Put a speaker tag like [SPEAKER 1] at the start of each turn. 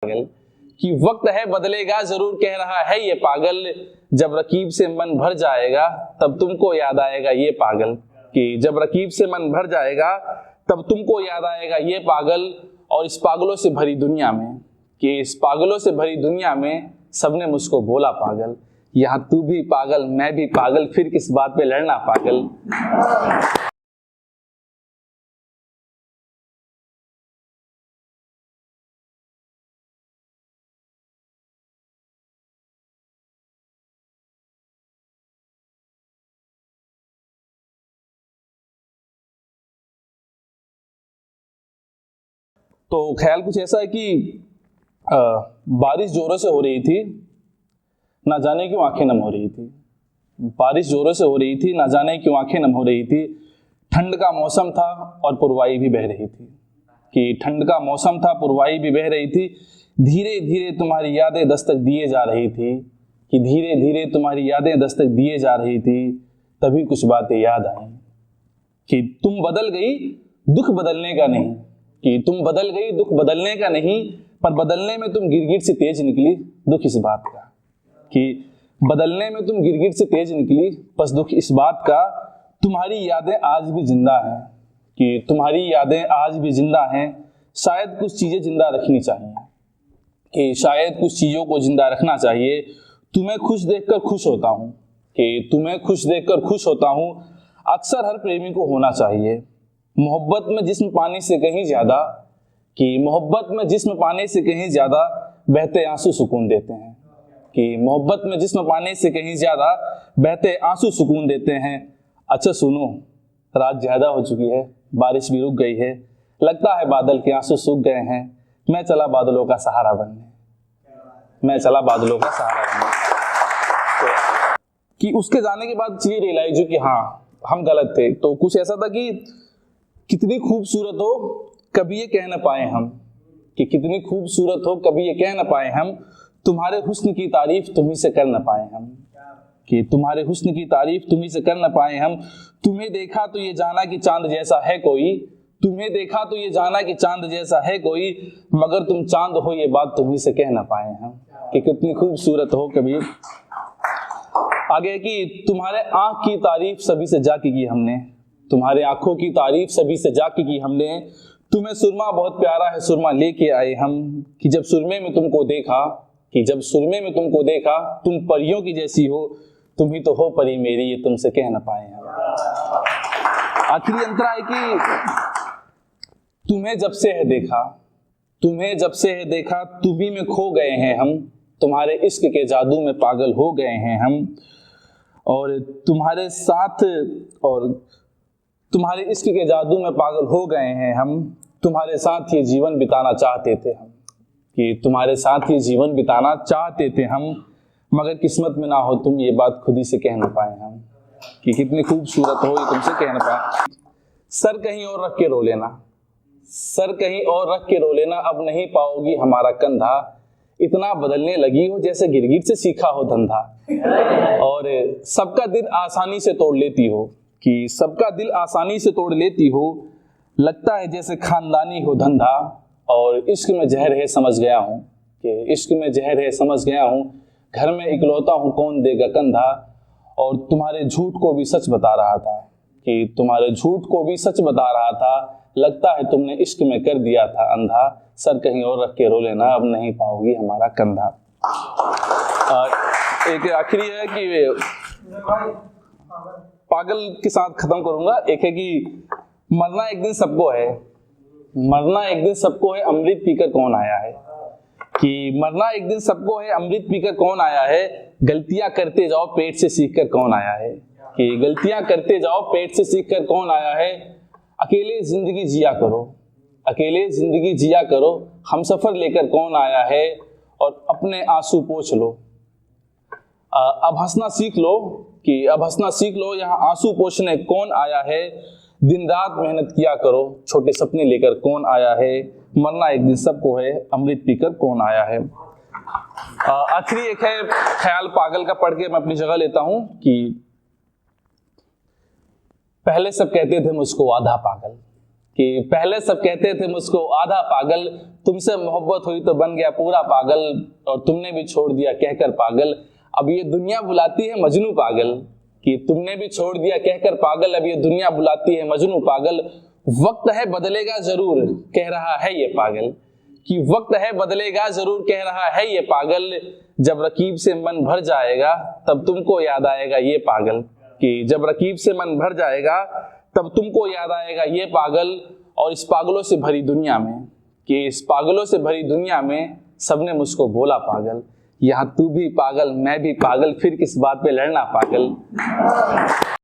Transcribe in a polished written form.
[SPEAKER 1] पागल कि वक्त है बदलेगा जरूर कह रहा है ये पागल, जब रकीब से मन भर जाएगा तब तुमको याद आएगा ये पागल। कि जब रकीब से मन भर जाएगा तब तुमको याद आएगा ये पागल। और इस पागलों से भरी दुनिया में, कि इस पागलों से भरी दुनिया में सबने मुझको बोला पागल। यहाँ तू भी पागल मैं भी पागल, फिर किस बात पे लड़ना पागल। तो ख्याल कुछ ऐसा है कि बारिश जोरों से हो रही थी, ना जाने क्यों आंखें नम हो रही थी। बारिश जोरों से हो रही थी, ना जाने क्यों आंखें नम हो रही थी। ठंड का मौसम था और पुरवाई भी बह रही थी। कि ठंड का मौसम था, पुरवाई भी बह रही थी। धीरे धीरे तुम्हारी यादें दस्तक दिए जा रही थी। कि धीरे धीरे तुम्हारी यादें दस्तक दिए जा रही थी। तभी कुछ बातें याद आई कि तुम बदल गई, दुख बदलने का नहीं। कि तुम बदल गई, दुख बदलने का नहीं, पर बदलने में तुम गिरगिट से तेज निकली, दुख इस बात का। कि बदलने में तुम गिरगिट से तेज निकली, बस दुख इस बात का तुम्हारी यादें आज भी जिंदा हैं। कि तुम्हारी यादें आज भी जिंदा हैं। शायद कुछ चीजें जिंदा रखनी चाहिए, कि शायद कुछ चीजों को जिंदा रखना चाहिए। तुम्हें खुश देखकर खुश होता हूँ, कि तुम्हें खुश देखकर खुश होता हूँ। अक्सर हर प्रेमी को होना चाहिए मोहब्बत में जिस्म पानी से कहीं ज्यादा। कि मोहब्बत में जिस्म पानी से कहीं ज्यादा बहते आंसू सुकून देते हैं। कि मोहब्बत में जिस्म पानी से कहीं ज्यादा बहते आंसू सुकून देते हैं। अच्छा सुनो, रात ज्यादा हो चुकी है, बारिश भी रुक गई है, लगता है बादल के आंसू सूख गए हैं। मैं चला बादलों का सहारा बनने, मैं चला बादलों का सहारा बनने। तो कि उसके जाने के बाद चीजें रियलाइज हुई कि हाँ हम गलत थे। तो कुछ ऐसा था कि कितनी खूबसूरत हो कभी ये कह ना पाए हम। कि कितनी खूबसूरत हो कभी ये कह ना पाए हम। तुम्हारे हुस्न की तारीफ तुम्ही से कर ना पाए हम। कि तुम्हारे हुस्न की तारीफ तुम्ही से कर ना पाए हम। तुम्हें देखा तो ये जाना कि चांद जैसा है कोई। तुम्हें देखा तो ये जाना कि चांद जैसा है कोई, मगर तुम चांद हो ये बात तुम्ही से कह ना पाए हम। कि कितनी खूबसूरत हो कभी। आगे कि तुम्हारे आंख की तारीफ सभी से जाके की हमने। तुम्हारे आंखों की तारीफ सभी से जाके की हमने। तुम्हें सुरमा बहुत प्यारा है, सुरमा लेके आए हम। कि जब सुरमे में तुमको देखा, कि जब सुरमे में तुमको देखा, तुम परियों की जैसी हो, तुम ही तो हो परी मेरी, ये तुमसे कह ना पाए हम। आखिरी अंतरा है कि तुम्हें जब से है देखा, तुम्हें जब से है देखा, तुम्ही में खो गए हैं हम। तुम्हारे इश्क के जादू में पागल हो गए हैं हम। और तुम्हारे साथ, और तुम्हारे इश्क के जादू में पागल हो गए हैं हम। तुम्हारे साथ ये जीवन बिताना चाहते थे हम। कि तुम्हारे साथ ये जीवन बिताना चाहते थे हम, मगर किस्मत में ना हो तुम, ये बात खुद ही से कह ना पाए हम। कि कितनी खूबसूरत हो ये तुमसे कह ना पाए। सर कहीं और रख के रो लेना, सर कहीं और रख के रो लेना, अब नहीं पाओगी हमारा कंधा। इतना बदलने लगी हो जैसे गिरगिट से सीखा हो धंधा। और सबका दिल आसानी से तोड़ लेती हो। कि सबका दिल आसानी से तोड़ लेती हो, लगता है जैसे खानदानी हो धंधा। और इश्क में जहर है समझ गया हूँ, कि इश्क में जहर है समझ गया हूँ। घर में इकलौता हूँ कौन देगा कंधा। और तुम्हारे झूठ को भी सच बता रहा था, कि तुम्हारे झूठ को भी सच बता रहा था। लगता है तुमने इश्क में कर दिया था अंधा। सर कहीं और रख के रो लेना, अब नहीं पाओगी हमारा कंधा। एक आखिरी है कि पागल के साथ खत्म करूंगा। एक है कि मरना एक दिन सबको है, मरना एक दिन सबको है, अमृत पीकर कौन आया है। कि मरना एक दिन सबको है, अमृत पीकर कौन आया है। गलतियां करते जाओ पेट से सीखकर कौन आया है। कि गलतियां करते जाओ पेट से सीखकर कौन आया है। अकेले जिंदगी जिया करो, अकेले जिंदगी जिया करो, हम सफर लेकर कौन आया है। और अपने आंसू पोंछ लो, अब हंसना सीख लो। कि अब हंसना सीख लो, यहाँ आंसू पोंछने कौन आया है। दिन रात मेहनत किया करो, छोटे सपने लेकर कौन आया है। मरना एक दिन सबको है, अमृत पीकर कौन आया है। आखिरी एक है ख्याल पागल का, पढ़ के मैं अपनी जगह लेता हूं। कि पहले सब कहते थे मुझको आधा पागल, कि पहले सब कहते थे मुझको आधा पागल, तुमसे मोहब्बत हुई तो बन गया पूरा पागल, और तुमने भी छोड़ दिया कहकर पागल। अब ये दुनिया बुलाती है मजनू पागल, कि तुमने भी छोड़ दिया कहकर पागल, अब ये दुनिया बुलाती है मजनू पागल। वक्त है बदलेगा जरूर कह रहा है ये पागल, कि वक्त है बदलेगा जरूर कह रहा है ये पागल। जब रकीब से मन भर जाएगा तब तुमको याद आएगा ये पागल, कि जब रकीब से मन भर जाएगा तब तुमको याद आएगा ये पागल। और इस पागलों से भरी दुनिया में, कि इस पागलों से भरी दुनिया में सबने मुझको बोला पागल। यहाँ तू भी पागल मैं भी पागल, फिर किस बात पे लड़ना पागल।